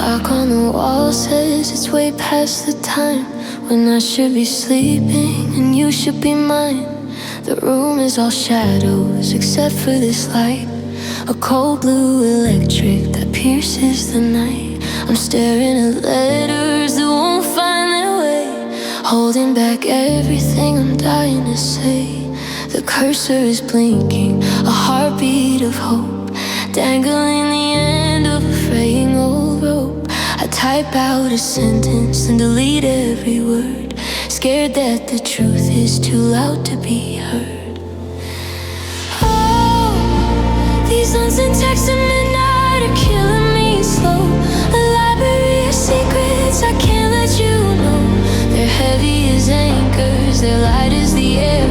clock on the wall says it's way past the time when I should be sleeping and you should be mine. The room is all shadows except for this light, a cold blue electric that pierces the night. I'm staring at letters that won't find their way, holding back everything I'm dying to say. The cursor is blinking, a heartbeat of hope, dangling the end of a fraying old rope. I type out a sentence and delete every word, scared that the truth is too loud to be heard. Oh, these unsent texts at midnight are killing me slow. A library of secrets I can't let you know. They're heavy as anchors, they're light as the air,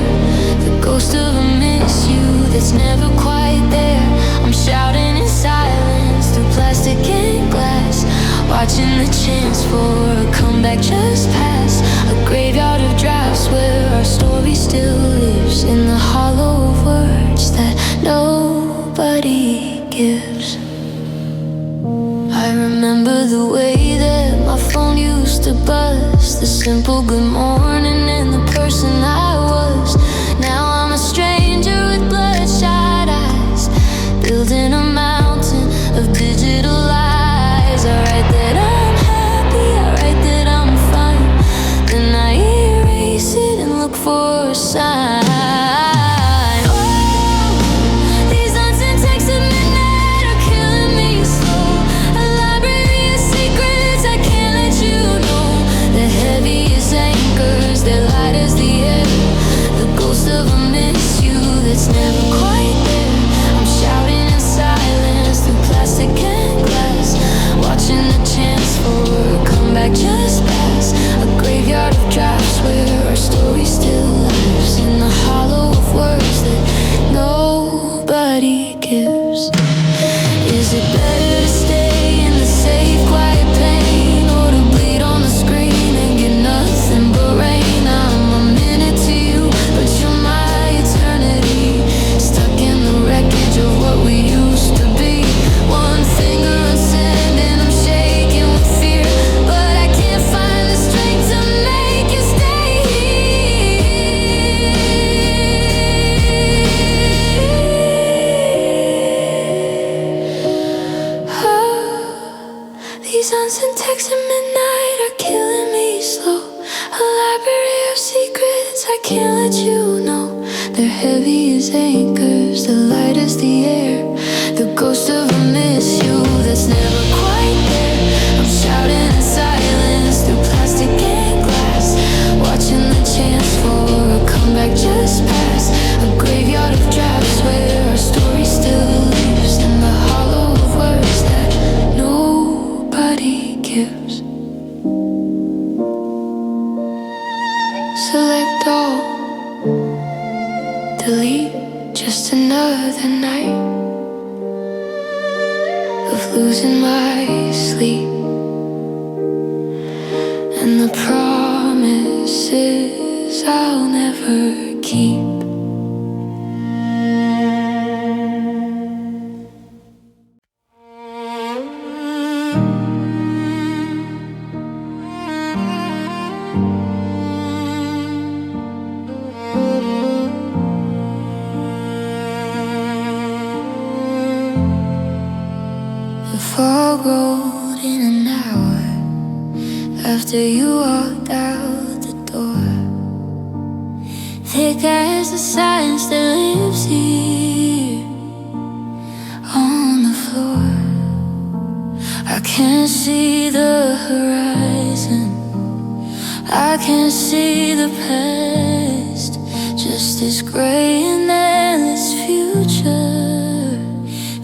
the ghost of a miss you that's never quite there. I'm shouting in silence through plastic and glass, watching the chance for a comeback just pass. A graveyard of drafts where our story still lives in the hollow of words that nobody gives. I remember the way that my phone used to buzz, the simple good morning and the person I was. Now I'm a stranger with bloodshot eyes, building a mountain of digital lies. I write that I'm happy, I write that I'm fine, then I erase it and look for a sign. It's never quite there. I'm shouting in silence through plastic and glass, watching the chance for a comeback just pass. A graveyard of drafts where our story still lives in the hollow of words that nobody gives. Is it better to stay in the safe, quiet pain, or to bleed on the screen and get nothing but rain? I'm a minute to you, but you're my eternity, stuck in the wreckage of what we used to be. One finger unsent and I'm shaking with fear, but I can't find the strength to make you stay here. Oh, these unsent texts at midnight are killing me slow. A library of secrets I can't let you know. They're heavy as anchors, the light as the air, the ghost of a miss you that's never quite there. I'm shouting in silence through plastic and glass, watching the chance for a comeback just pass. A graveyard of drafts where our story still lives in the hollow of words that nobody gives. Select all, delete, just another night of losing my sleep, and the promises I'll never keep. Fog rolled in an hour after you walked out the door, thick as the silence that lives here on the floor. I can't see the horizon, I can't see the past, just this gray and endless future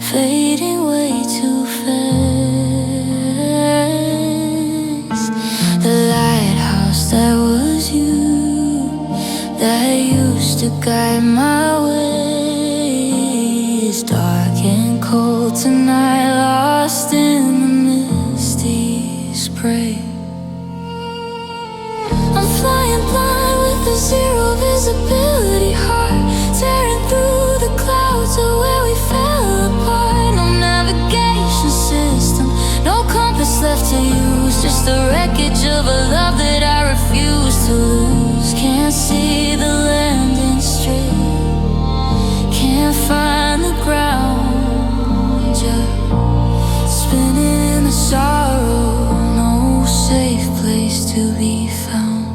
fading way too fast. The lighthouse that was you, that used to guide my way, is dark and cold tonight, lost in the misty spray. I'm flying blind with a zero visibility heart, tearing through the clouds to where we fell apart. No navigation system, no compass left of a love that I refuse to lose. Can't see the landing strip, can't find the ground, just spinning in the sorrow, no safe place to be found.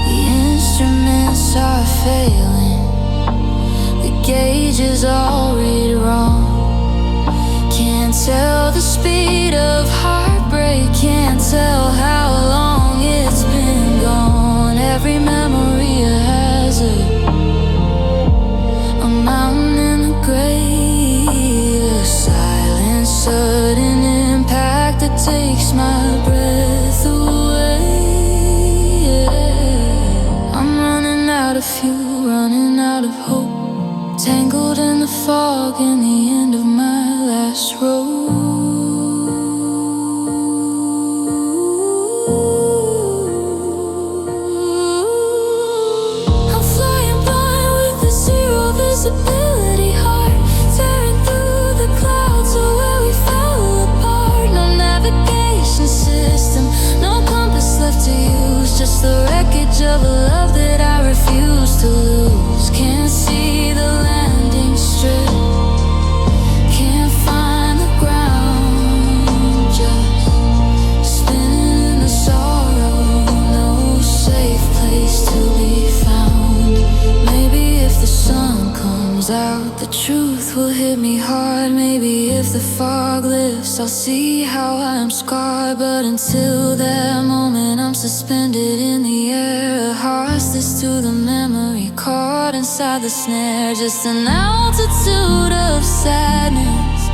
The instruments are failing, the gauges all read wrong. Can't tell the speed of heartbreak, can't tell how long it's been gone. Every memory has a mountain in the grave, a silent, sudden impact that takes my breath away. I'm running out of fuel, running out of hope, tangled in the fog in the end of my last road. I'm flying blind with a zero visibility heart, tearing through the clouds to where we fell apart. No navigation system, no compass left to use, just the wreckage of a love that I refuse to lose. Can't see the landing strip, can't find the ground, just spinning in the sorrow, no safe place to be found. Maybe if the sun comes out, the truth will hit me hard. Maybe if the fog lifts, I'll see how I'm scarred. But until that moment, I'm suspended in the air, a hostage to the memory, caught inside the snare. Just an altitude of sadness,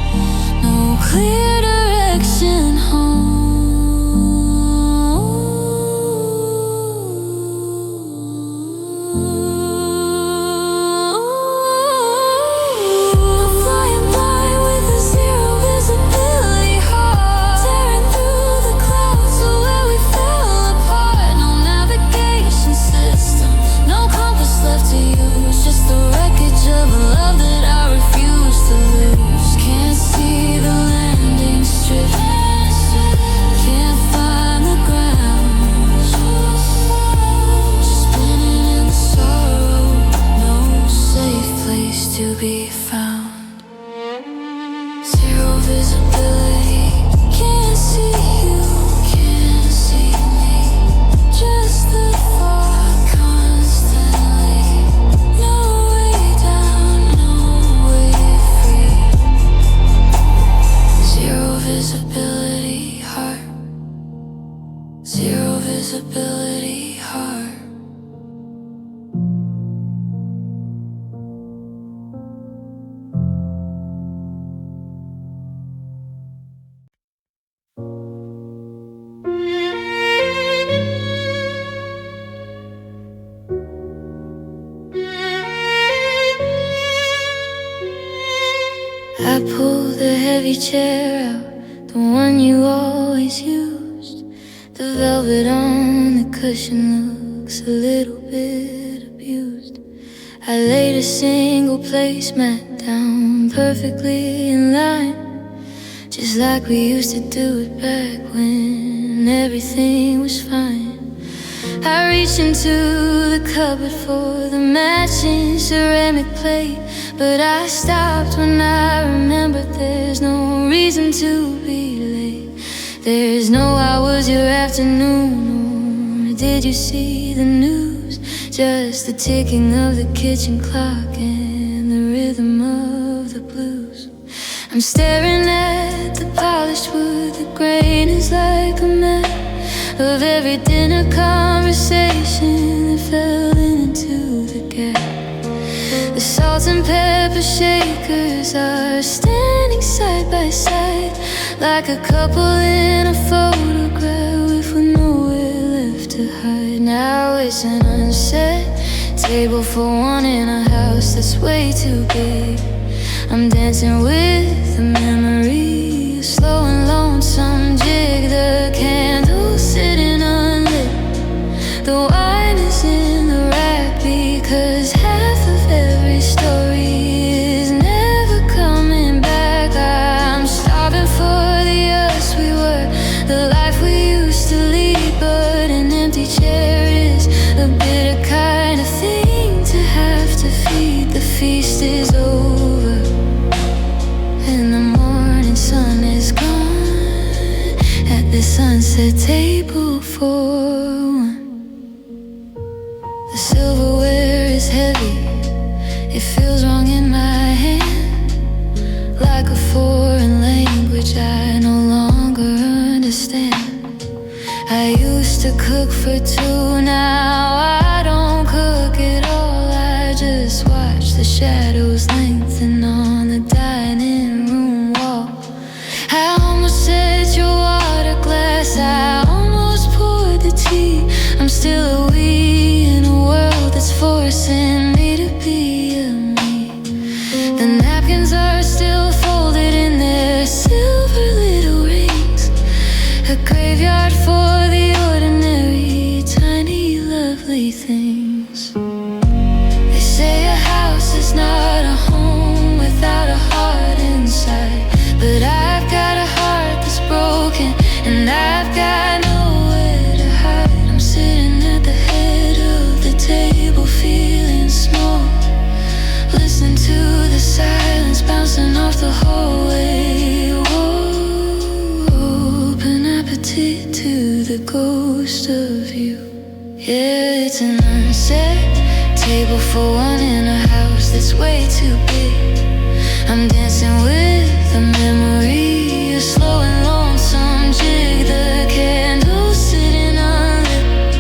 no clear direction home. I'm flying blind with a zero visibility heart, tearing through the clouds to where we fell apart. No navigation system, no compass left to use, just the wreckage of a love that I refuse to lose. Can't see the landing strip, can't find the ground, just spinning in the sorrow, no safe place to be found. Zero visibility, can't see you, can't see me, just the thought constantly. No way down, no way free. Zero visibility heart, zero visibility heart. I pulled the heavy chair out, the one you always used. The velvet on the cushion looks a little bit abused. I laid a single placemat down perfectly in line, just like we used to do it back when everything was fine. I reached into the cupboard for the matching ceramic plate, but I stopped when I remembered there's no reason to be late. There's no how was your afternoon, or did you see the news? Just the ticking of the kitchen clock and the rhythm of the blues. I'm staring at the polished wood, the grain is like a map of every dinner conversation that fell into the gap. The salt and pepper shakers are standing side by side, like a couple in a photograph with nowhere left to hide. Now it's an unset table for one in a house that's way too big. I'm dancing with the memory, a slow and lonesome jig. The candles sitting unlit, the wine is in the rack, because half of every story is never coming back. I'm starving for the us we were, unset table for one. The silverware is heavy, it feels wrong in my hand, like a foreign language I no longer understand. I used to cook for two, now I don't cook at all. I just watch the shadows lengthen on the dining room wall. I almost set your water glass, I almost poured the tea. I'm still a we in a world that's forcing me to be a me. The napkins are still folded in their silver little rings, a graveyard for the ordinary, tiny, lovely things. They say a house is not a home without a heart inside, but I've got a heart that's broken, and I've got nowhere to hide. I'm sitting at the head of the table, feeling small, listening to the silence bouncing off the hallway wall. Open appetite to the ghost of you. Yeah, it's an unset table for one in a house that's way too big. I'm dancing with the memory, a slow and lonesome jig. The candles sitting unlit,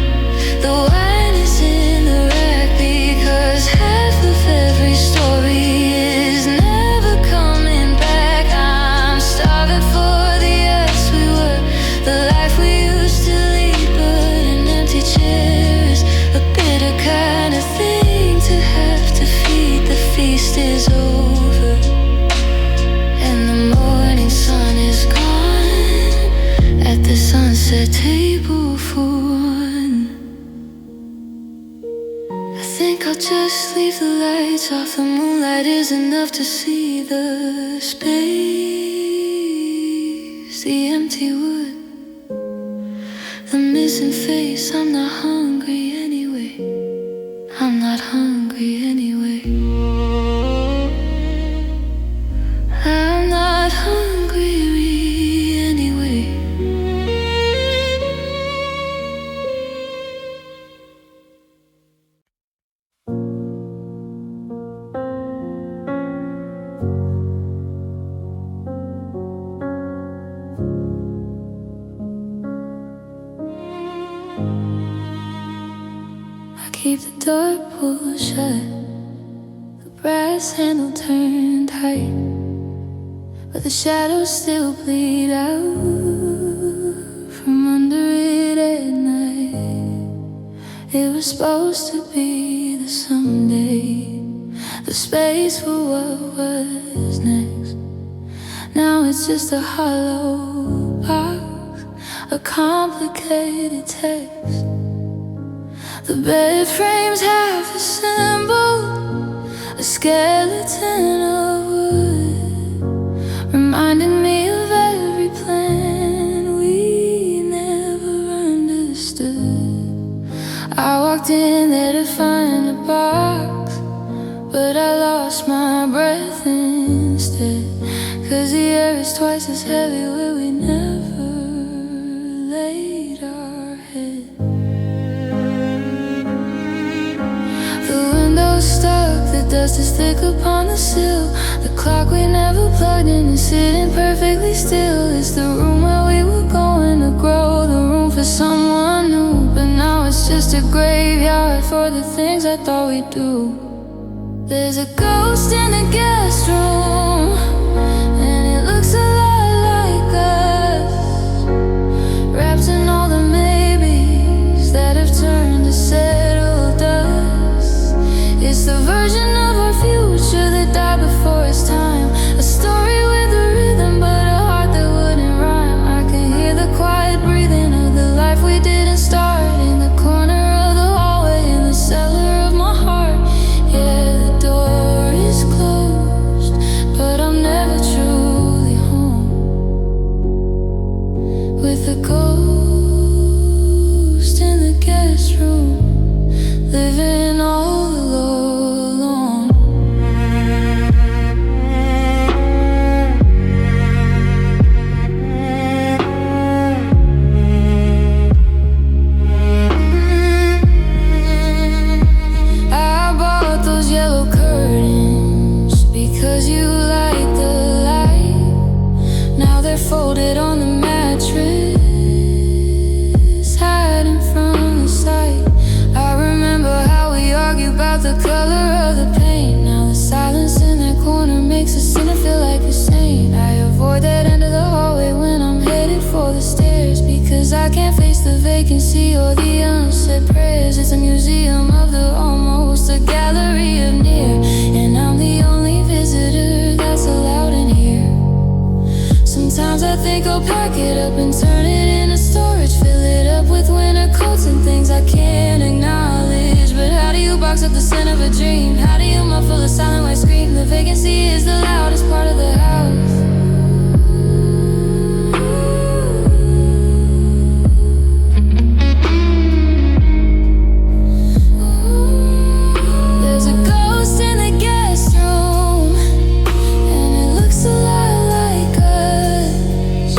the wine is in the rack, because half of every story is never coming back. I'm starving for the us we were, the life we used to lead, but an empty chair is a bitter kind of thing to have to feed. The feast is over, and the morning sun is gone at the sunset table for one. I think I'll just leave the lights off. The moonlight is enough to see the space, the empty wood, the missing face. I'm not hungry anyway, I'm not hungry anyway, I'm not hungry anyway. I keep the door pulled shut, the brass handle turned tight, but the shadows still bleed out from under it at night. It was supposed to be the someday, the space for what was next. Now it's just a hollow box, a complicated text. The bed frames half assembled, a skeleton of wood, reminding me of every plan we never understood. I walked in there to find a box, but I lost my breath instead, 'cause the air is twice as heavy where we never laid our head. The window's stuck, the dust is thick upon the sill. The clock we never plugged in is sitting perfectly still. It's the room where we were going to grow, the room for someone new. But now it's just a graveyard for the things I thought we'd do. There's a ghost in the guest room, and it looks a lot like us, wrapped in all the maybes that have turned to settled dust. It's the version of our future that died before its time, a story with a rhythm but a heart that wouldn't rhyme. I can hear the quiet breathing of the life we didn't start, in the corner of the hallway, in the cellar of my heart. Yeah, the door is closed, but they're folded on the mattress, hiding from the sight. I remember how we argued about the color of the paint. Now the silence in that corner makes a sinner feel like a saint. I avoid that end of the hallway when I'm headed for the stairs, because I can't face the vacancy or the unsaid prayers. It's a museum of the almost, a gallery of near, and I'm the only visitor that's allowed in here. Sometimes I think I'll pack it up and turn it into storage, fill it up with winter coats and things I can't acknowledge. But how do you box up the scent of a dream? How do you muffle the silent white scream? The vacancy is the loudest part of the house. There's a ghost in the guest room, and it looks a lot like us,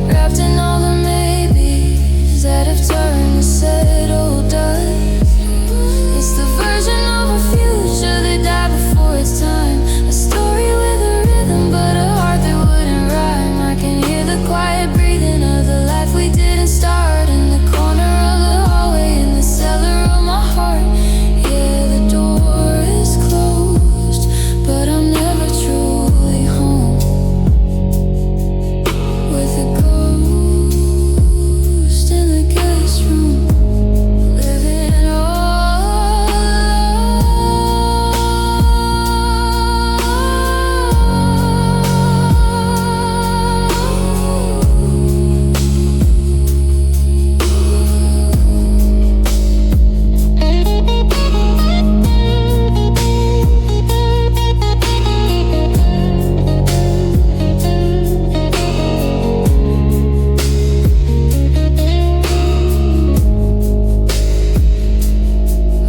wrapped in all the maybes that have turned to settled dust. It's the version of a future that died before its time, a story with a rhythm but a heart that wouldn't rhyme. I can hear the quiet breathing of the life we didn't start, in the corner of the hallway, in the cellar of my heart. Yeah, the door is closed, but I'm never truly home, with a ghost in the guest room, living all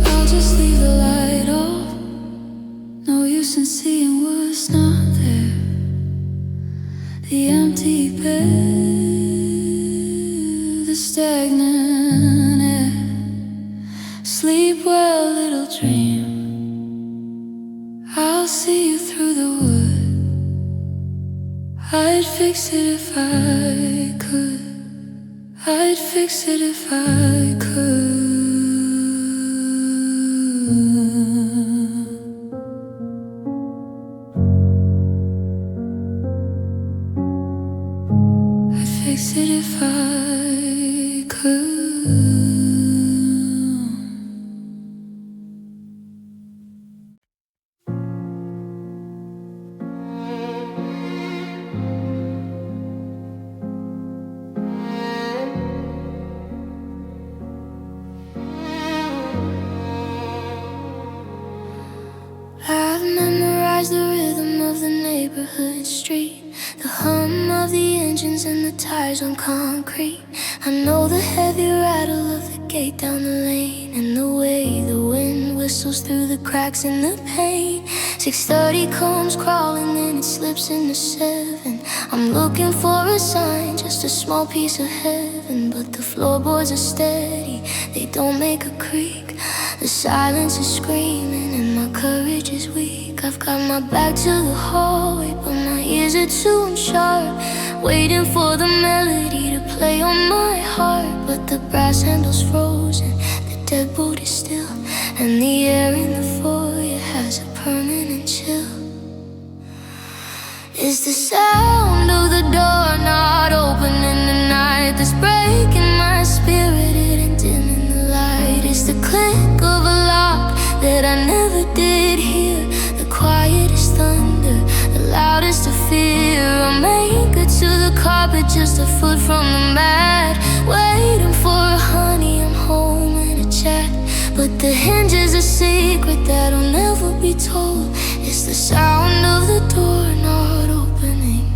I'll just leave the light off. No use in seeing what's not there. The empty bed, the stagnant air. Sleep well, little dream. I'll see you through the wood. I'd fix it if I could. I'd fix it if I could. I'd fix it if I could. I've memorized the rhythm of the neighborhood street, the hum of the engines and the tires on concrete. I know the heavy rattle of the gate down the lane, and the way the wind whistles through the cracks in the pane. 6:30 comes crawling, then it slips into 7. I'm looking for a sign, just a small piece of heaven, but the floorboards are steady, they don't make a creak. The silence is screaming and my courage is weak. I've got my back to the hallway, but my ears are tuned sharp, waiting for the melody to play on my heart. But the brass handle's frozen, the deadbolt is still, and the air in the foyer has a permanent chill. It's the sound of the door not opening the night that's breaking my spirit and dimming the light. It's the click of a lock that I never did hear, the quietest thunder, the loudest of fear. I'm anchored to the carpet, just a foot from the mat, waiting for a honey, I'm home and a chat. But the hinge is a secret that'll never be told. It's the sound of the door not opening,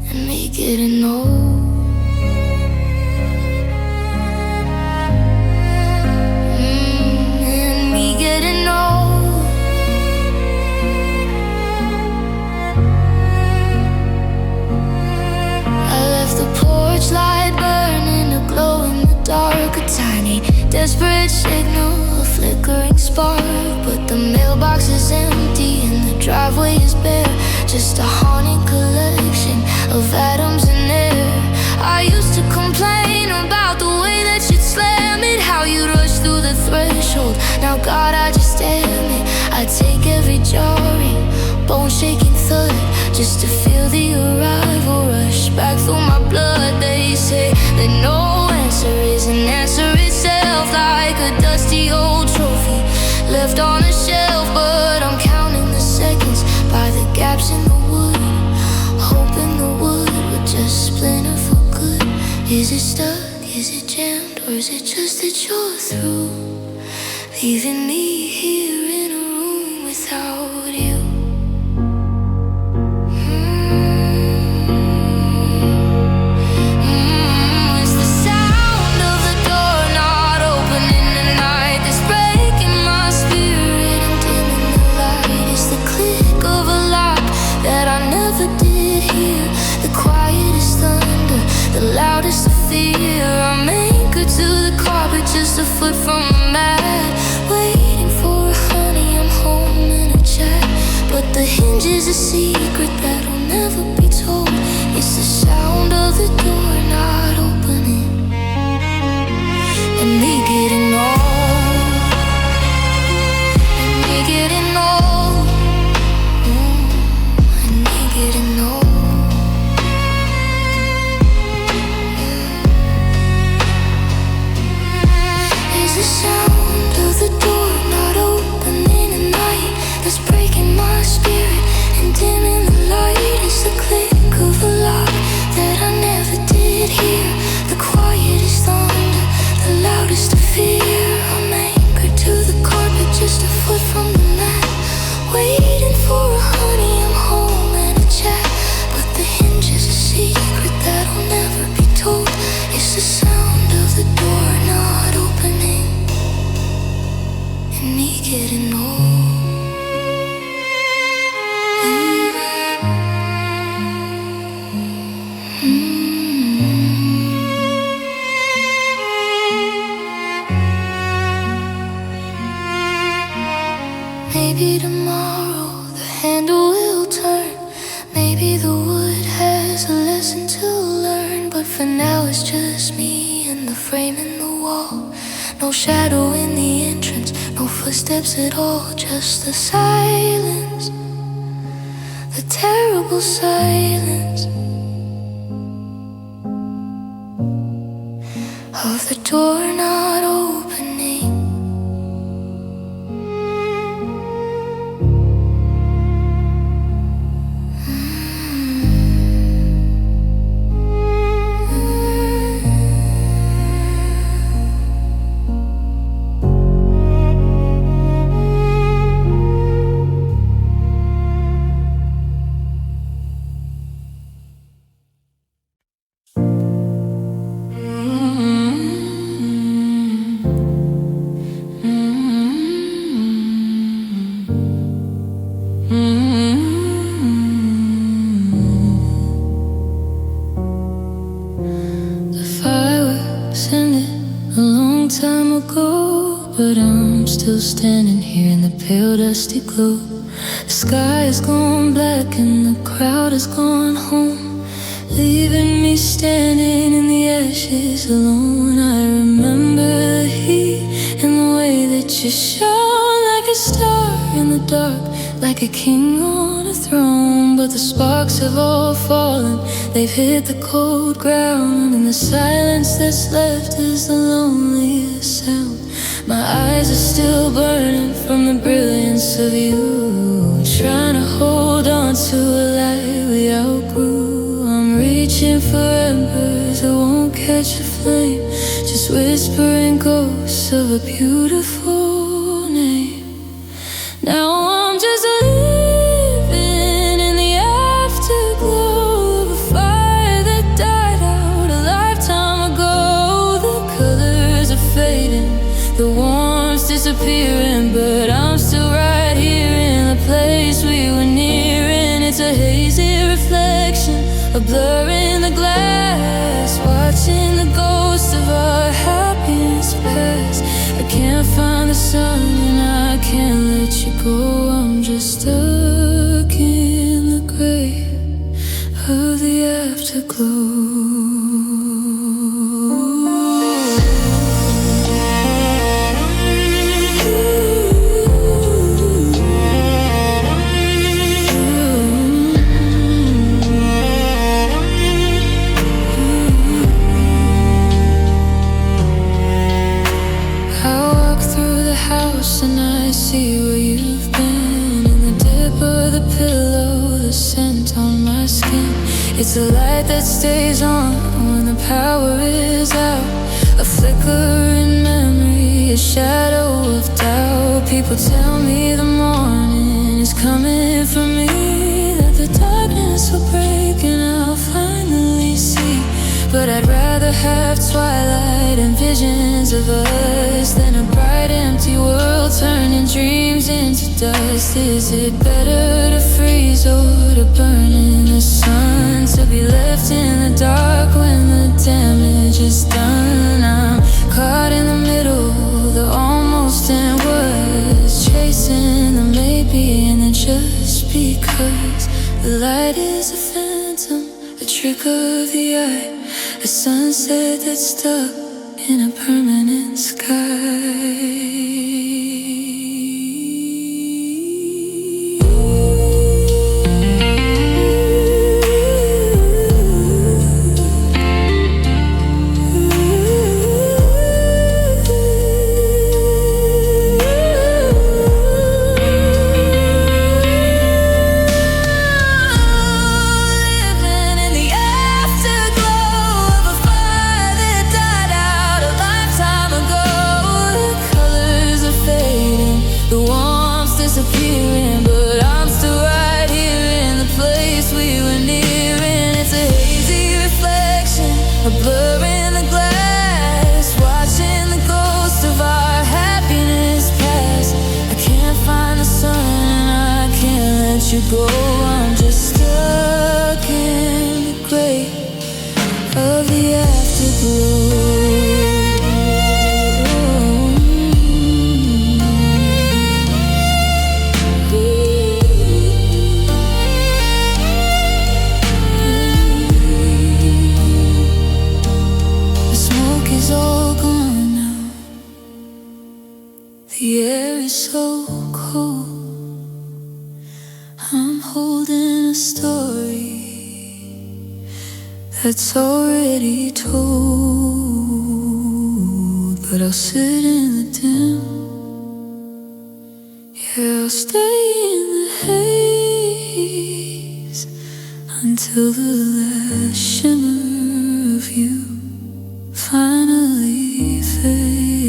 and me getting old. And me getting old. I left the porch light burning, a glow in the dark, a tiny desperate signal, a flickering spark. But the mailbox is empty and the driveway is bare, just a haunted collection Is it stuck? Is it jammed? Or is it just that you're through? Leaving me here in a room without you. It's the sound of the door not opening tonight that's breaking my spirit and dimming the light. It's the click of a lock that I never did hear, the quietest thunder, the loudest of fear. I'm anchored to the carpet, just a foot from the mat, waiting for a honey, I'm home in a chat. But the hinge is a secret that'll never be told. It's the sound of the door not opening, and me getting old, and me getting old, and me getting old. Is the sound of the door not opening at night that's breaking my spirit and dimming the light. It's the click of a lock that I never did hear, the quietest thunder, the loudest of fear. I'm anchored to the carpet, just a foot from the mat, waiting for a honey, I'm home and a chat. But the hinge is a secret that'll never be told. It's the sound of the door not opening, and me getting old. Maybe tomorrow the handle will turn. Maybe the wood has a lesson to learn. But for now it's just me and the frame in the wall. No shadow in the entrance, no footsteps at all. Just the silence, the terrible silence of the door not opening. But I'm still standing here in the pale dusty glow. The sky has gone black and the crowd has gone home, leaving me standing in the ashes alone. I remember the heat and the way that you shone like a star in the dark, like a king on a throne. But the sparks have all fallen, they've hit the cold ground, and the silence that's left is the loneliest sound. My eyes are still burning from the brilliance of you, trying to hold on to a light we outgrew. I'm reaching for embers that won't catch a flame, just whispering ghosts of a beautiful name. Now I'm just living in the afterglow of a fire that died out a lifetime ago. The colors are fading, the warmth's disappearing, but I'm still right here in the place we were nearing. It's a hazy reflection, a blur in the glass, watching the ghosts of our happiness pass. I can't find the sun and I can't let you go. I'm just stuck in the grave of the afterglow. And I see where you've been, in the dip of the pillow, the scent on my skin. It's a light that stays on when the power is out. A flickering memory, a shadow of doubt. People tell me the morning is coming for me, that the darkness will break and I'll finally see. But I'd rather have twilight and visions of us than a bright empty world turning dreams into dust. Is it better to freeze or to burn in the sun, to be left in the dark when the damage is done? I'm caught in the middle, the almost and was, chasing the maybe and the just because. The light is a phantom, a trick of the eye, a sunset that's stuck in a permanent sky. A blur in the glass, watching the ghost of our happiness pass. I can't find the sun and I can't let you go. I'm just stuck in the gray of the afterglow. The air is so cold. I'm holding a story that's already told, but I'll sit in the dim. Yeah, I'll stay in the haze until the last shimmer of you finally fades.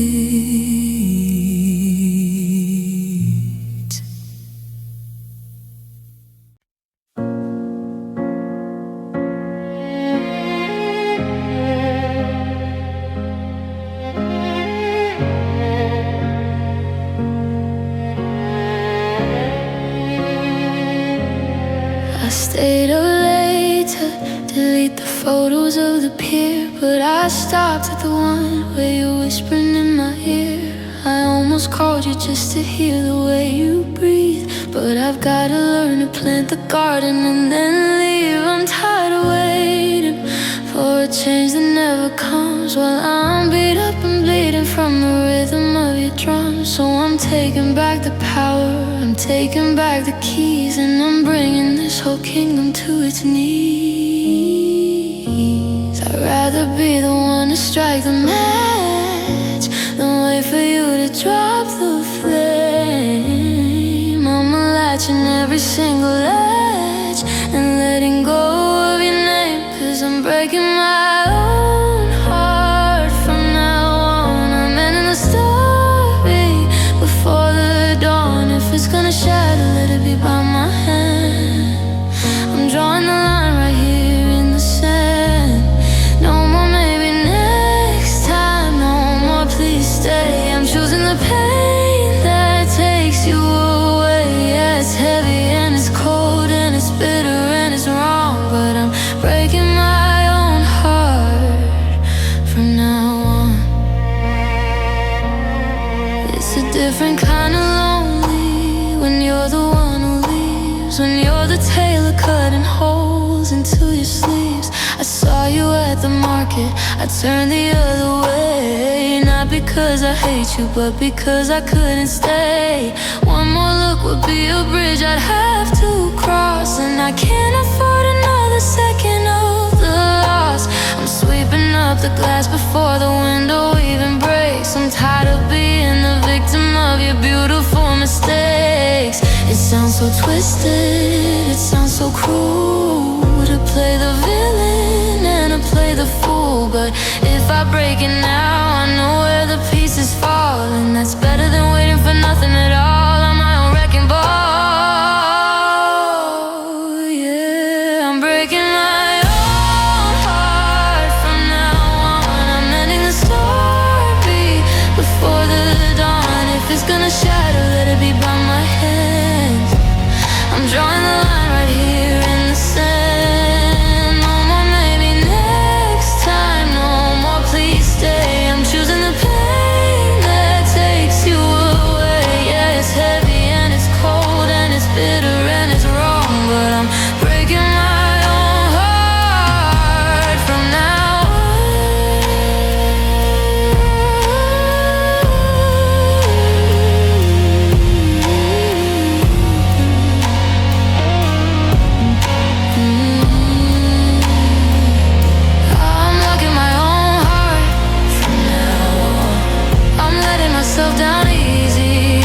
I stayed up late to delete the photos of the pier, but I stopped at the one where you're whispering in my ear. I almost called you just to hear the way you breathe, but I've gotta learn to plant the garden and then leave. I'm tired of waiting for a change that never comes, while I'm beat up and bleeding from the rhythm of your drums. So I'm taking back the power, I'm taking back the keys, and I'm bringing this whole kingdom to its knees. I'd rather be the one to strike the match than wait for you to drop the flame. I'm latching every single latch and letting go of your name, 'cause I'm breaking my own heart from now on. I'm ending the story before the dawn. If it's gonna shatter, let it be by my hand. I'm drawing the line right here in the sand. No more maybe next time, no more please stay. I'm choosing the pain that takes you away. Yeah, it's heavy and it's cold and it's bitter and it's wrong, but I'm breaking my own heart from now on. It's a different kind of lonely when you're the one who leaves, when you're the tailor cutting holes into your sleeves. I saw you at the market, I turned the other way, not because I hate you, but because I couldn't stay. One more look would be a bridge I'd have to cross, and I can't afford another second of the loss. I'm sweeping up the glass before the window even breaks. I'm tired of being the victim of your beautiful mistakes. It sounds so twisted, it sounds so cruel to play the with a fool. But if I break it now, I know where the pieces fall, and that's better than waiting for nothing at all. I'm my own wrecking ball. Yeah, I'm breaking my own heart from now on. I'm letting the story be before the dawn. If it's gonna shatter, let it be by my hands. I'm drawing the line right here in the sand. No more maybe next time, no more please stay. I'm choosing the pain that takes you away. Yeah, it's heavy and it's cold and it's bitter and it's wrong, but I'm breaking my own heart from now I'm locking my own heart from now on. I'm letting myself down easy.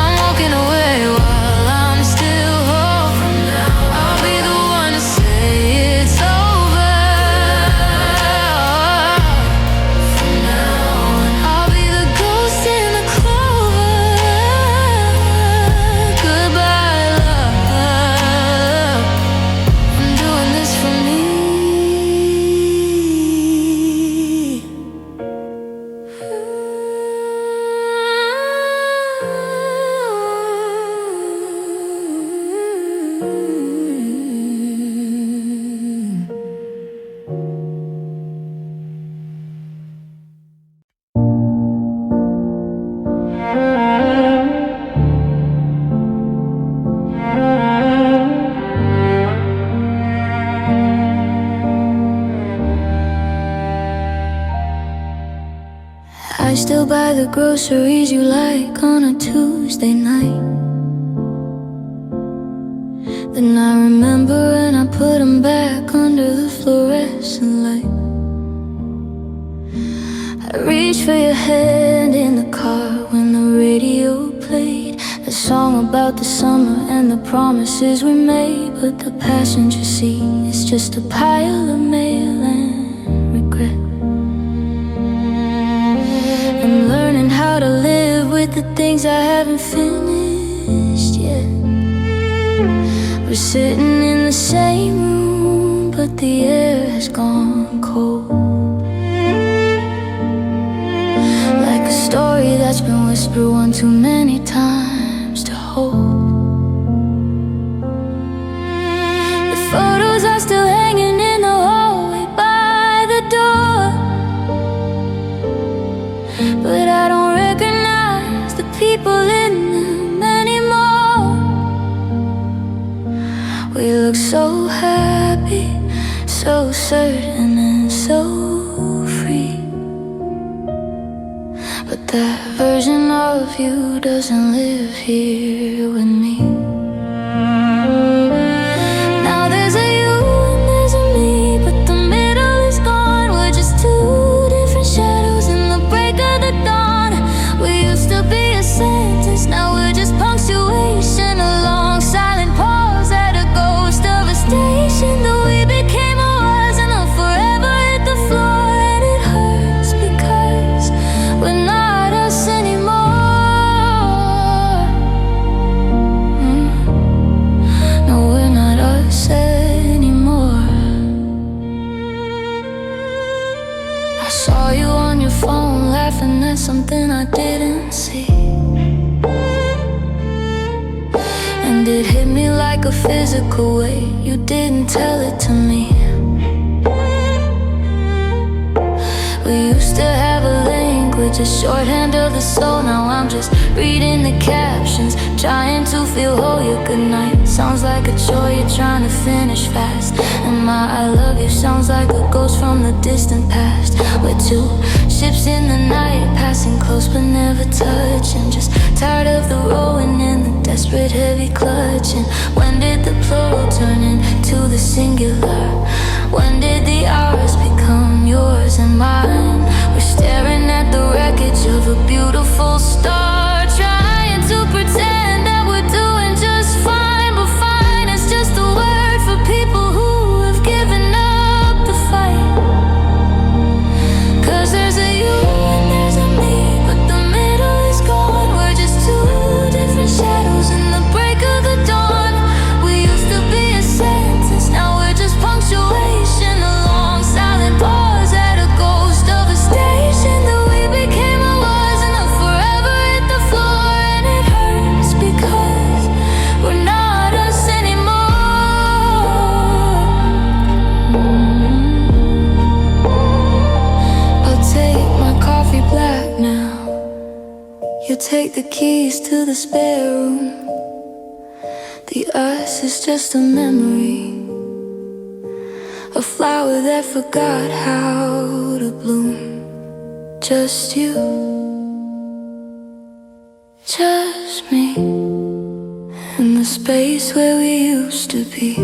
I'm walking away while I'm still whole. From now I'll be the one to say it's over. From now on I'll be the ghost in the clover. Goodbye love, I'm doing this for me. I still buy the groceries you like on a Tuesday night. Then I remember and I put them back under the fluorescent light. I reached for your hand in the car when the radio played a song about the summer and the promises we made. But the passenger seat is just a pile of mail and regret. I'm learning how to live with the things I haven't finished yet. We're sitting in the same room, but the air has gone cold. Like a story that's been whispered one too many times to hold. The photos are still hanging in the hallway by the door, but I don't recognize the people in them anymore. We look so happy, so certain and so free, but that version of you doesn't live here with me. Now there's a you and there's a me, but the middle is gone. We're just two different shadows in the break of the dawn. We used to be a sentence, now we're just punctuation. A long silent pause at a ghost of a station. That we became a was and a forever hit the floor. And it hurts because we're not us anymore. No, we're not us anymore. I saw you on your phone laughing at something I didn't see, and it hit me like a physical way. You didn't tell it to me. We used to have a language, a shorthand of the soul. Now I'm just reading the captions, trying to feel whole. Your goodnight sounds like a chore you're trying to finish fast, and my I love you sounds like a ghost from the distant past. We're two ships in the night, passing close but never touching. Just tired of the rowing and the desperate heavy clutching. When did the plural turn into the singular? When did the hours become yours and mine? We're staring at the wreckage of a beautiful star, trying to pretend that we're doing just fine. But fine is just a word for people who have given up. take the keys to the spare room. The us is just a memory, a flower that forgot how to bloom. Just you, just me, in the space where we used to be.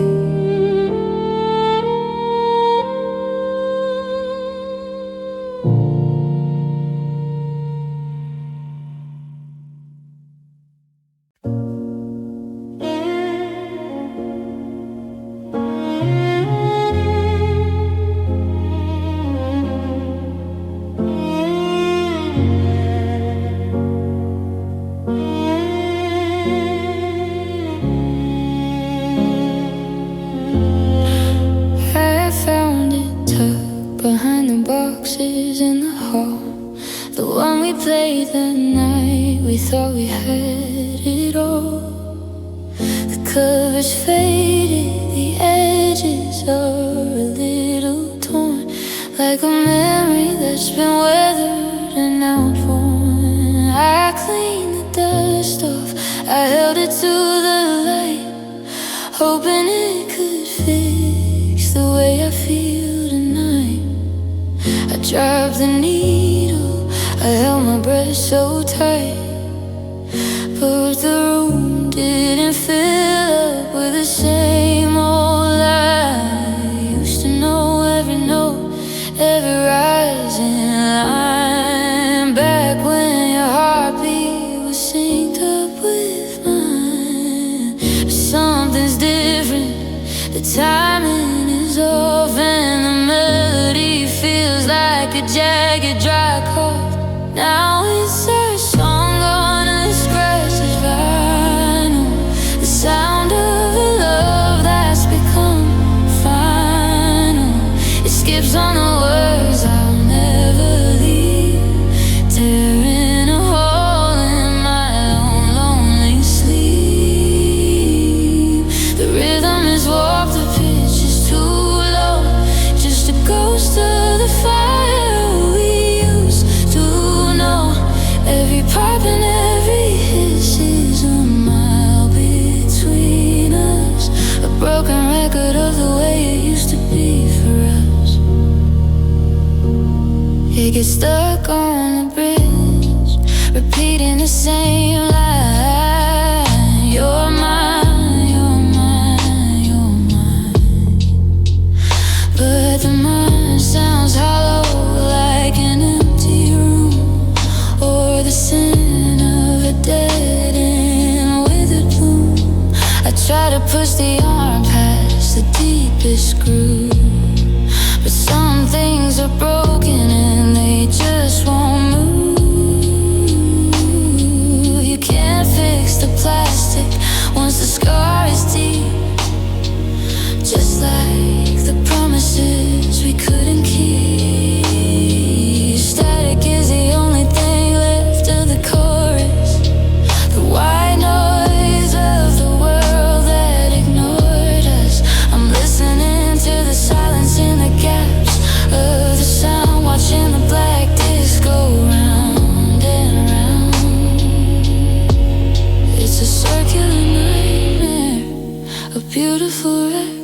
Behind the boxes in the hall, the one we played the night we thought we had it all. The cover's faded, the edges are a little torn, like a memory that's been weathered and outworn. I cleaned the dust off, I held it to the light, hoping it could fix the way I feel. I dropped the needle, I held my breath so tight, but the room didn't fill up with the same old lie. Used to know every note, every rising line, back when your heartbeat was synced up with mine. But something's different, the timing is off and the melody feels like a jagged, dry cough. Now it's our song on a scratched vinyl, the sound of a love that's become final. It skips on the words I'll never leave, tearing a hole in my own lonely sleep. The rhythm is warped, the pitch is too low, just a ghost of the fire we used to know. Every pipe and every hiss is a mile between us, a broken record of the way it used to be for us. It gets stuck on the bridge, repeating the same line. You're mine, you're mine, you're mine. But the mind sounds hollow, like an empty room, or the scent of a dead and withered bloom. I try to push the arm past the deepest groove, but some things are broken and they just won't move. You can't fix the plastic once the scar is deep, just like the promises we couldn't keep. Static is the only thing left of the chorus, the white noise of the world that ignored us. I'm listening to the silence in the gaps of the sound, watching the black disc go round and round. It's a circular nightmare, a beautiful wreck,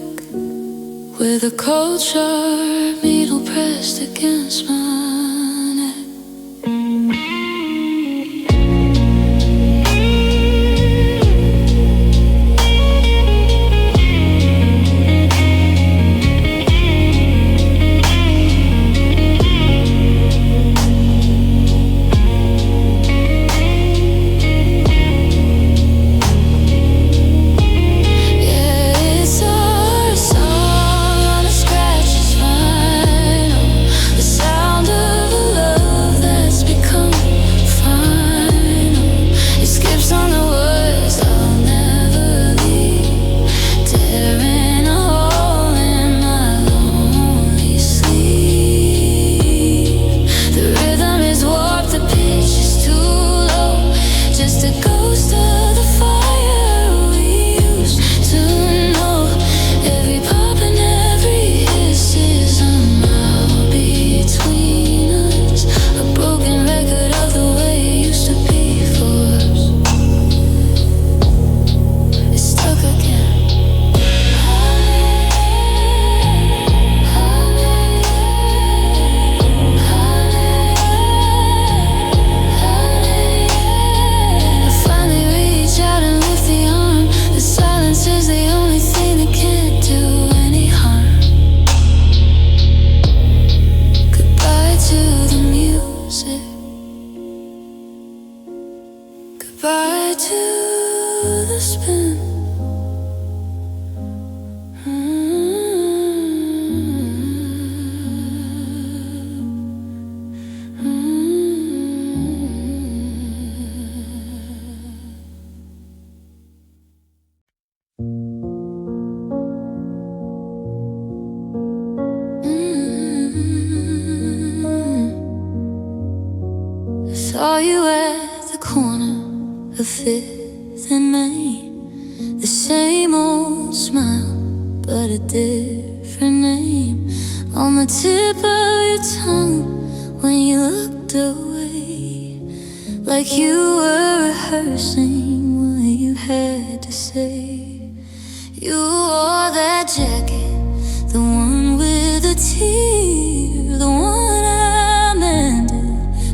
with a cold sharp needle pressed against my neck. Yeah, it's our song on a scratch, it's vinyl, the sound of saw you at the corner of 5th and Main. The same old smile, but a different name on the tip of your tongue when you looked away, like you were rehearsing what you had to say. You wore that jacket, the one with a tear, the one I mended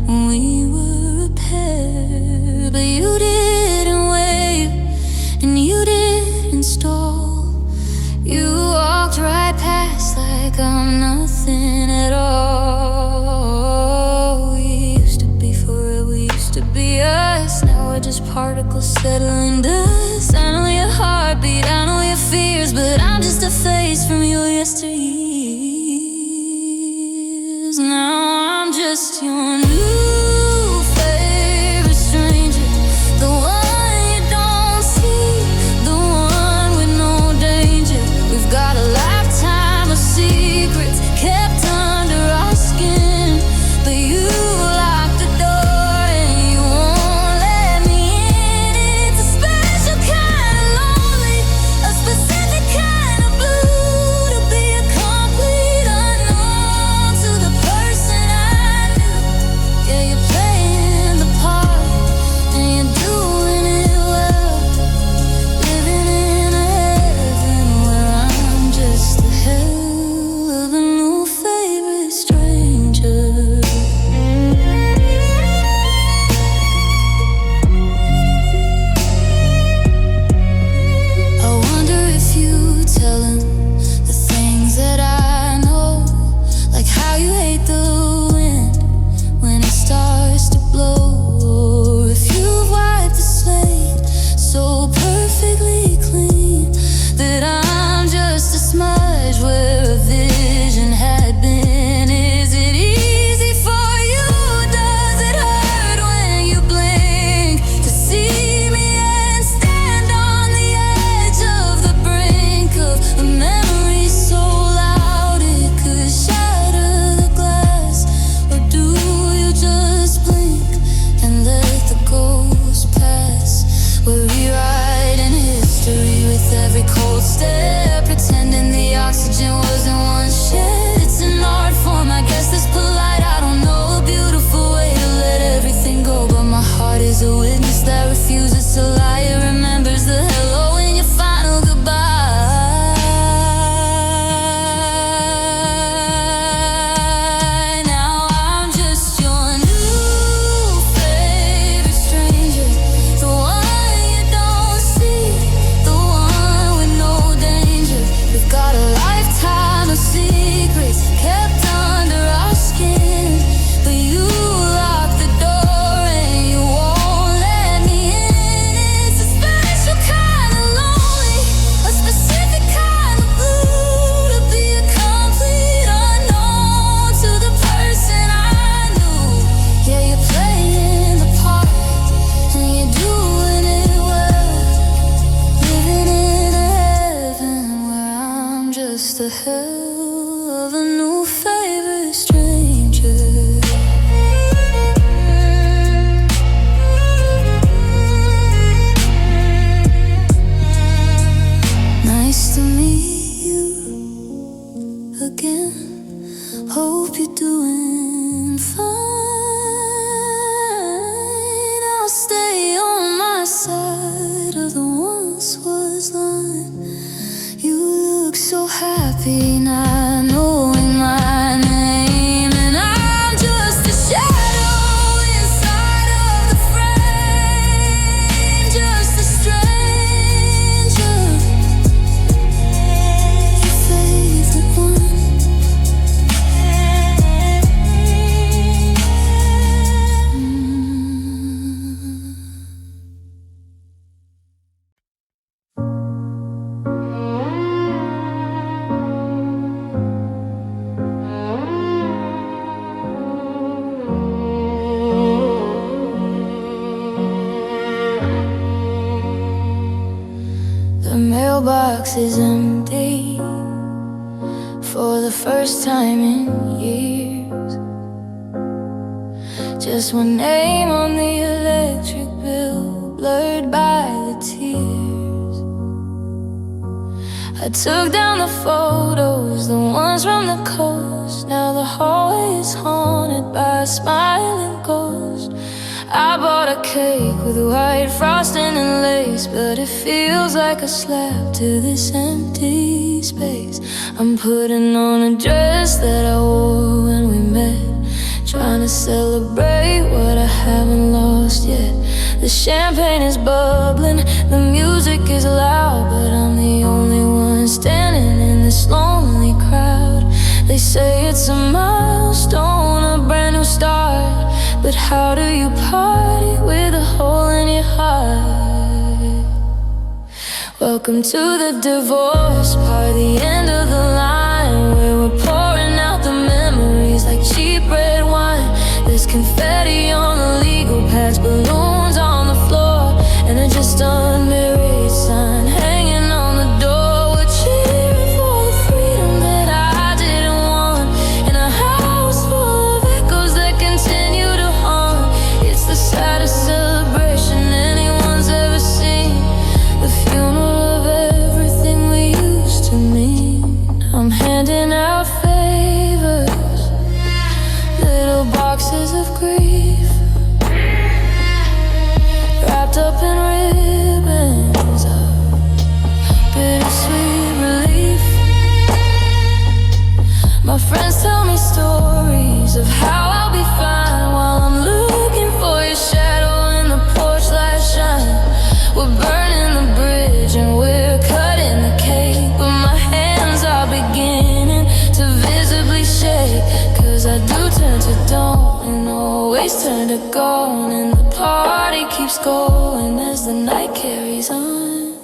when we were a pair. But you didn't wave and you didn't stall. You walked right past like I'm nothing at all. We used to be forever, we used to be us. Now we're just particles settling dust. I know your heartbeat, I know your fears, but I'm just a face from your yesteryears. Now I'm just your new favorite stranger, the one you don't see, the one with no danger. We've got a lifetime of secrets kept under our skin, but you locked the door and you won't let me in. It's a special kind of lonely, a specific kind of blue, to be a complete unknown to the person I knew. Yeah, you're playing the part and you're doing it well, living in a heaven where I'm just the hell of a new favorite stranger. I wonder if you tell him the things that I know, like how you hate the wind when it starts to blow, or if you've wiped the slate so perfectly clean that I'm just a smudge where a vision had been. Is it easy for you? Does it hurt when you blink to see me and stand on the edge of the brink of a memory so loud it could shatter the glass? Or do you just blink and let the ghost pass? We're rewriting history with every cold stare, pretending the oxygen wasn't once shared. It's an art form, I guess that's polite. I don't know a beautiful way to let everything go, but my heart is a witness that refuses to lie. It remembers the hello in your final goodbye. Now I'm just your new favorite stranger, the one you don't see, the one with no danger. We've got a lifetime of secrets kept under our skin, but you locked the door and you won't let me in. It's a special kind of lonely, a specific kind of blue, to be a complete unknown to the person I knew. Yeah, you're playing the part and you're doing it well, living in a heaven where I'm just the hell of a new favorite stranger. Nice to meet you again. Hope you're doing fine. I'll stay on my side of the once was line. You look so happy not knowing my name, and I'm just a shadow inside of the frame, just a stranger, your favorite one. The mailbox is empty for the first time in years. just one name on the electric bill, blurred by the tears. I took down the photos, the ones from the coast. Now the hallway is haunted by a smiling ghost. I bought a cake with white frosting and lace, but it feels like a slap to this empty space. I'm putting on a dress that I wore when we met, trying to celebrate what I haven't lost yet. The champagne is bubbling, the music is loud, but I'm the only one standing in this lonely crowd. They say it's a milestone, a brand new start, but how do you party with a hole in your heart? Welcome to the divorce part, the end of the line, where we're pouring out the memories like cheap red wine. There's confetti on the legal pads, balloons on the floor, and a just unmarried sign hanging on the door. We're cheering for the freedom that I didn't want, in a house full of echoes that continue to haunt. It's the saddest celebration anyone's ever seen, the funeral of everything we used to mean. I'm handing out favors, little boxes of grief, wrapped up in ribbons of bittersweet relief. My friends tell me stories of how I'll be fine, while I'm looking for your shadow in the porch light shine. We're burning the bridge and we're cutting the cake, but my hands are beginning to visibly shake, 'cause I do turn to don't and always turn to gone, and the party keeps going as the night carries on.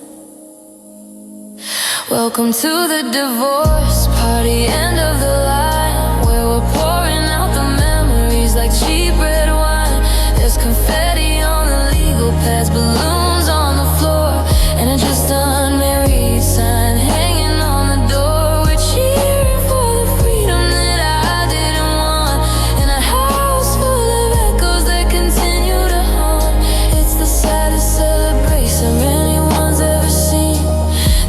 Welcome to the divorce party, end of the line, where we're pouring out the memories like cheap red wine. There's confetti on the legal pads, balloons on the floor, and a just unmarried sign hanging on the door. We're cheering for the freedom that I didn't want, in a house full of echoes that continue to haunt. It's the saddest celebration anyone's ever seen,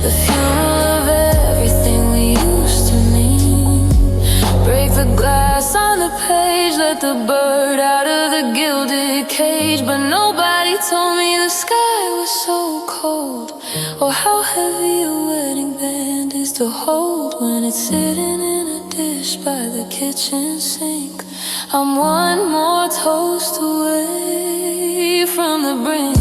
the funeral of everything we used to mean. Break the glass on the page, let the bird out of the gilded cage, but nobody told me the sky was so cold, or how heavy a wedding band is to hold when it's sitting in a dish by the kitchen sink. I'm one more toast away from the brink.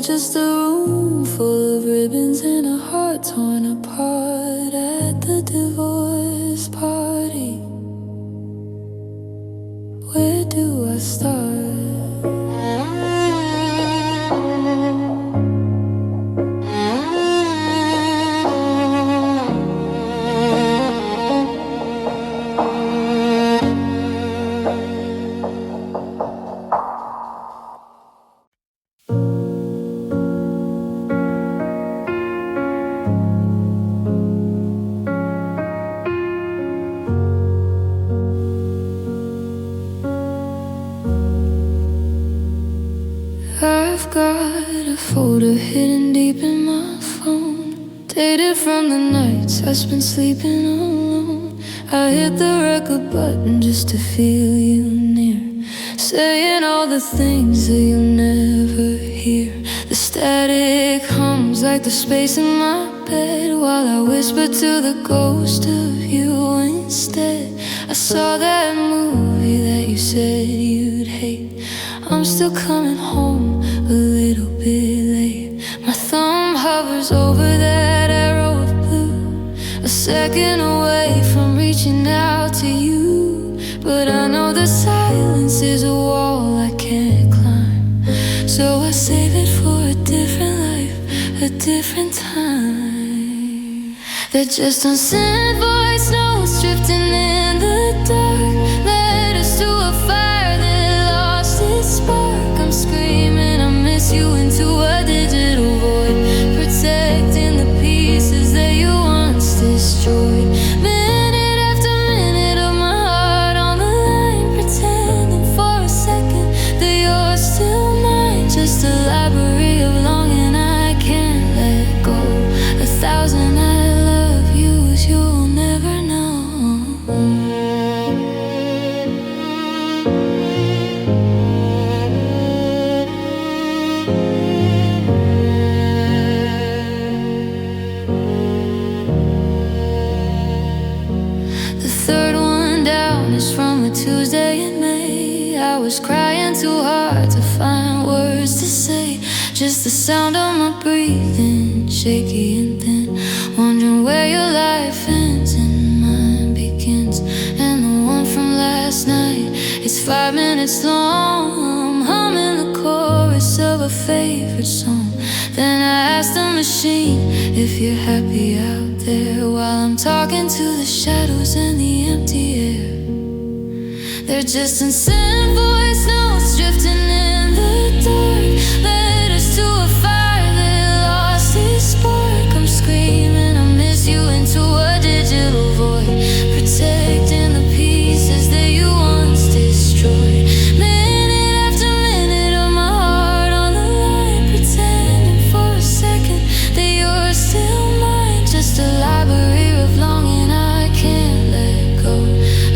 Just a room full of ribbons and a heart torn apart at the divorce party. Where do I start? I've got a folder hidden deep in my phone, dated from the nights I spent sleeping alone. I hit the record button just to feel you near, saying all the things that you'll never hear. The static hums like the space in my bed, while I whisper to the ghost of you instead. I saw that movie that you said you'd hate. I'm still coming home a little bit late. My thumb hovers over that arrow of blue, a second away from reaching out to you. But I know the silence is a wall I can't climb, so I save it for a different life, a different time. They're just unsent voice notes drifting in the dark, letters to a fire that lost its spark. I'm screaming I miss you into a digital void, protecting the pieces that you once destroyed. Minute after minute of my heart on the line, pretending for a second that you're still mine. Just a library of longing I can't let go, 1,000 I love yous you'll never know. The third one down is from a Tuesday in May. I was crying too hard to find words to say, just the sound of my breathing, shaky and thin, wondering where your life ends and mine begins. And the one from last night, it's 5 minutes long. I'm humming the chorus of a favorite song. Then I asked the machine if you're happy out there, while I'm talking to the shadows and the empty air. They're just unsent voice notes drifting in the dark, letters to a fire that lost its spark. I'm screaming I miss you into a digital void, protecting the pieces that you once destroyed. Minute after minute of my heart on the line, pretending for a second that you're still mine. Just a library of longing I can't let go,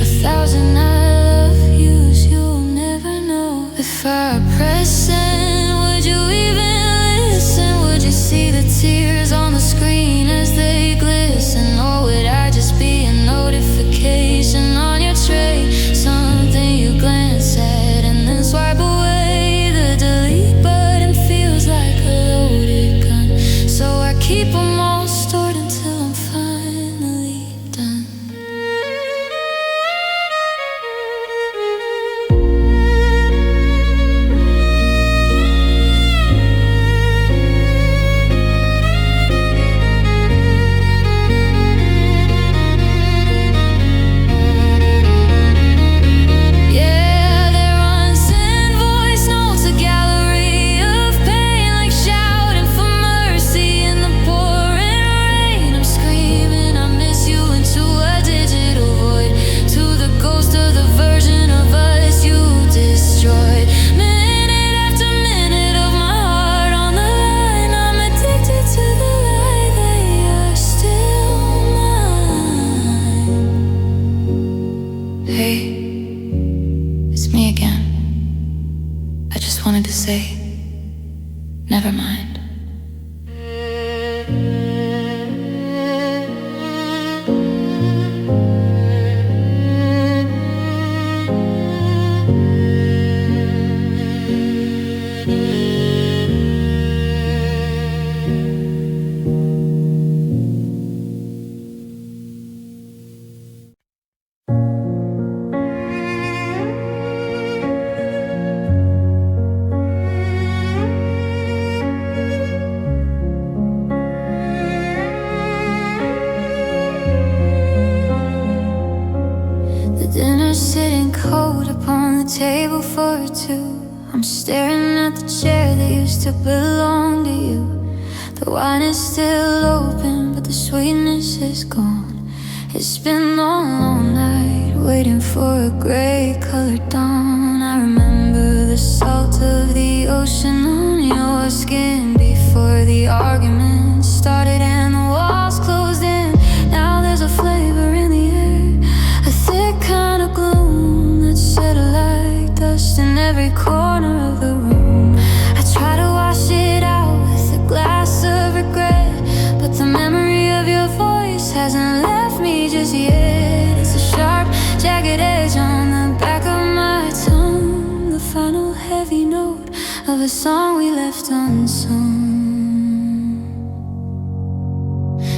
1,000 I love yous you'll never know. If I press send, would you even listen? Would you see the tears on the screen as they glisten? Or would I just be a notification on your tray, something you glance at and then swipe away? The delete button feels like a loaded gun, so I keep them all stored until I'm finally done. Yeah, there unsent voice notes, a gallery of pain, like shouting for mercy in the pouring rain. I'm screaming I miss you into a digital void, to the ghost of the version of us you destroyed. Minute after minute of my heart on the line, I'm addicted to the lie that you're still mine. Hey, it's me again. I just wanted to say, never mind. The dinner's sitting cold upon the table for two. I'm staring at the chair that used to belong to you. The wine is still open, but the sweetness is gone. It's been a long night, waiting for a gray-colored dawn. I remember the salt of the ocean on your skin before the argument started and the walls closed in. Now there's a flavor in the air, a thick kind of gloom that settled like dust in every corner of the room. I try to wash it out with a glass of regret, but the memory of your voice hasn't left me just yet. It's a sharp jagged edge on the back of my tongue, the final heavy note of a song we left unsung.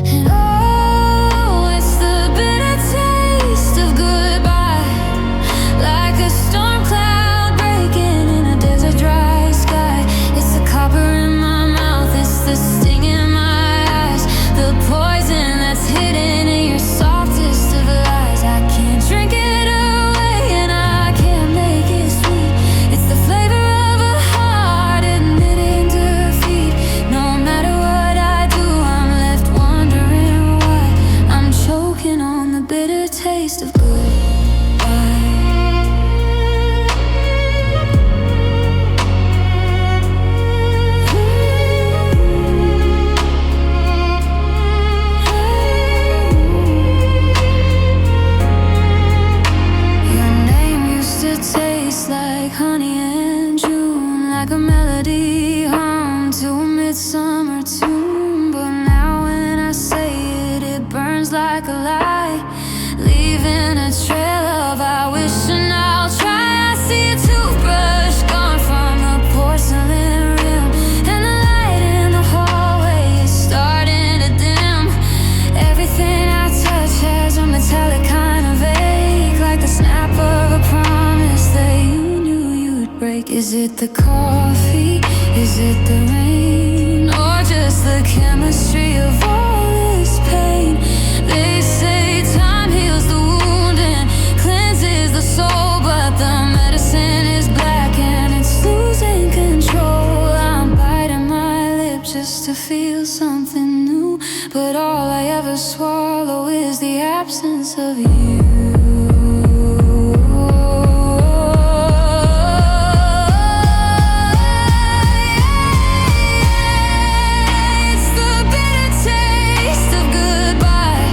And oh, it's the bitter taste of goodbye, like a storm cloud breaking in a desert dry sky. It's the copper in my mouth, it's the sting in my eyes, the poison that's hidden in your softest of lies. I can't drink it away and I can't make it sweet. It's the flavor of a heart admitting defeat. No matter what I do, I'm left wondering why I'm choking on the bitter taste of goodbye. Your name used to taste like honey and June, like a melody hum to a midsummer tune. But now when I say it, it burns like a lie, leaving a trail of I wish and I'll try. I see a toothbrush gone from the porcelain rim, and the light in the hallway is starting to dim. Everything I touch has a metallic kind of ache, like the snap of a promise that you knew you'd break. Is it the coffee? Is it the rain? Or just the chemistry of all this pain? They say time heals the wound and cleanses the soul, but the medicine is black and it's losing control. I'm biting my lip just to feel something new, but all I ever swallow is the absence of you. It's the bitter taste of goodbye,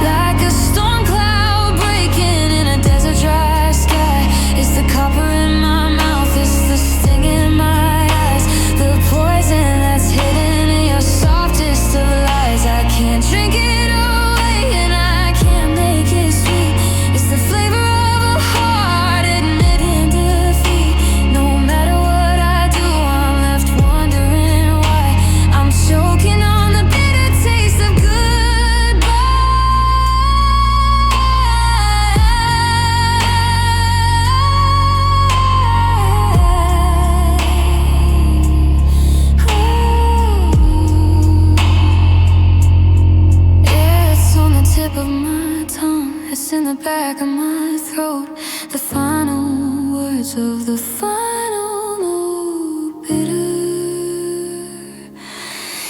like a storm cloud breaking in a desert dry sky. It's the copper in my mouth, it's the sting in my eyes, the poison that's hidden in your softest of lies. I can't drink it away and I can't make it sweet. It's the flavor of a heart admitting defeat. No matter what I do, I'm left wondering why I'm choking on the bitter taste of goodbye. Yeah, it's on the tip of my tongue, it's in the back of my throat, the final words of the final note. Bitter,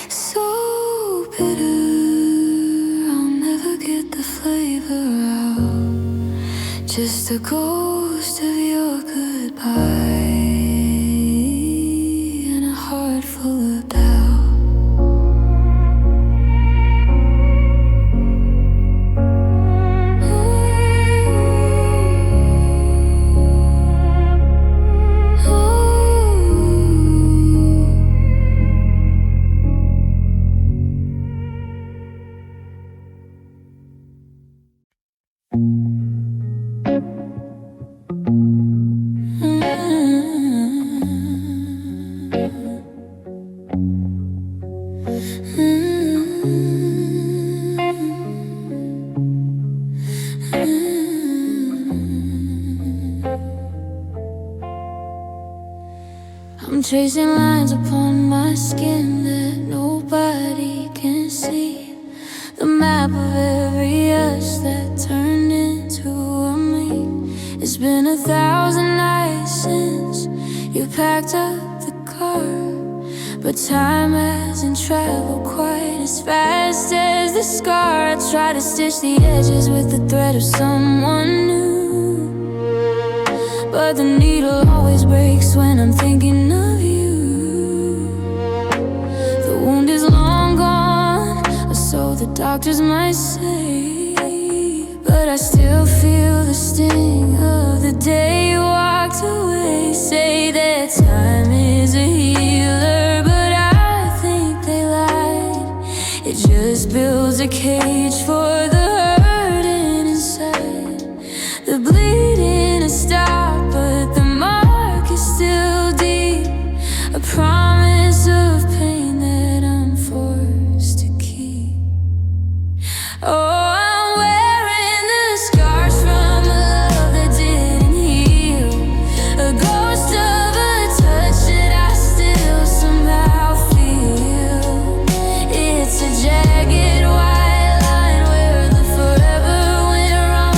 so bitter, I'll never get the flavor out. Just a ghost of your goodbye and a heart full of doubt. I'm tracing lines upon my skin that nobody can see, the map of every us that turned into a me. It's been 1,000 nights since you packed up the car, but time hasn't traveled quite as fast as the scar. I try to stitch the edges with the thread of someone new, but the needle always breaks when I'm thinking of you. The wound is long gone, or so the doctors might say, but I still feel the sting of the day you walked away. Say that time is a healer, but I think they lied. It just builds a cage for the hurting inside. The bleeding has stopped, but the mark is still deep. A promise of pain that I'm forced to keep. Oh, I'm wearing the scars from a love that didn't heal. A ghost of a touch that I still somehow feel. It's a jagged white line where the forever went wrong.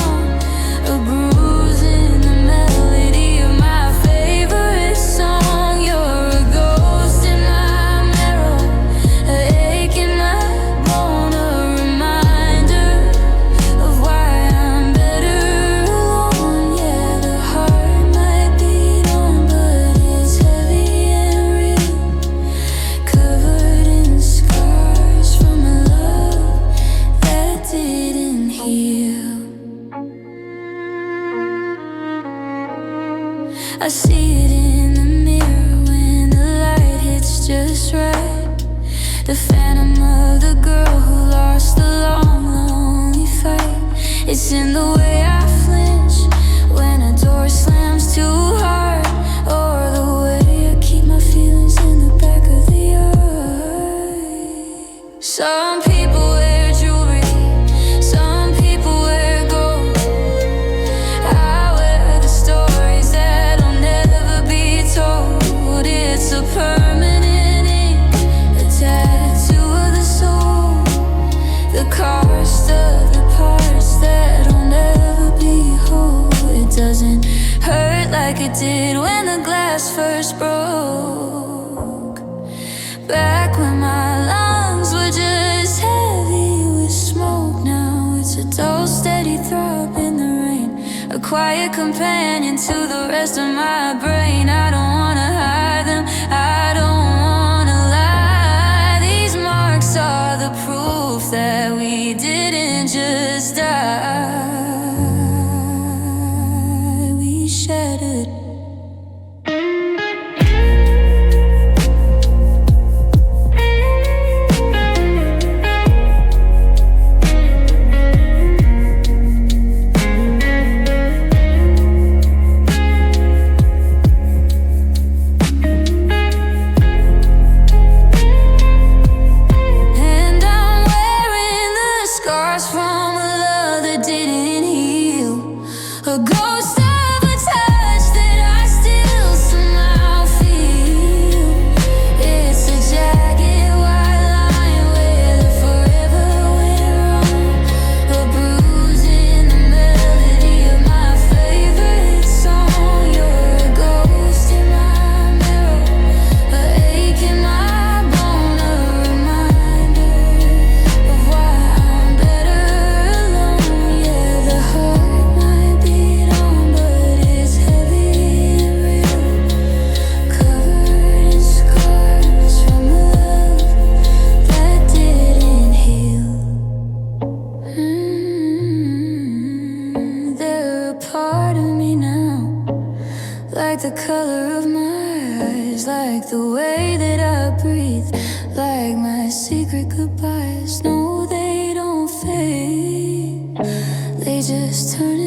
A bruise in the melody of my favorite song. You're a ghost in my marrow, an ache in my bone, a reminder of why I'm better alone. Yeah, the heart might beat on, but it's heavy and real. Covered in scars from a love that didn't heal. I see it in the mirror when the light hits just right. The phantom of the girl who lost the long, lonely fight. It's in the way I flinch when a door slams too hard, or the way I keep my feelings in the back of the eye. Some people wear jewelry, some people wear gold. I wear the stories that'll never be told. It's a permanent ink, a tattoo of the soul. The cost of the parts that'll never be whole. It doesn't hurt like it did when the glass first broke. Back when my lungs were just heavy with smoke. Now it's a dull, steady throb in the rain, a quiet companion to the rest of my brain. I don't wanna hide them, I don't wanna lie. These marks are the proof that we didn't just die, we shattered. And I'm wearing the scars from a love that didn't heal. A ghost of a touch that I still somehow feel. It's a jagged white line where the forever went wrong. A bruise in the melody of my favorite song. You're a ghost in my marrow, an ache in my bone, a reminder of why I'm better alone. Yeah, the heart might beat on, but it's heavy and real. Covered in scars from a love that didn't heal. They're a part of me now, like the color of my eyes, like the way that I breathe, like my secret goodbyes. No, they don't fade, they just turn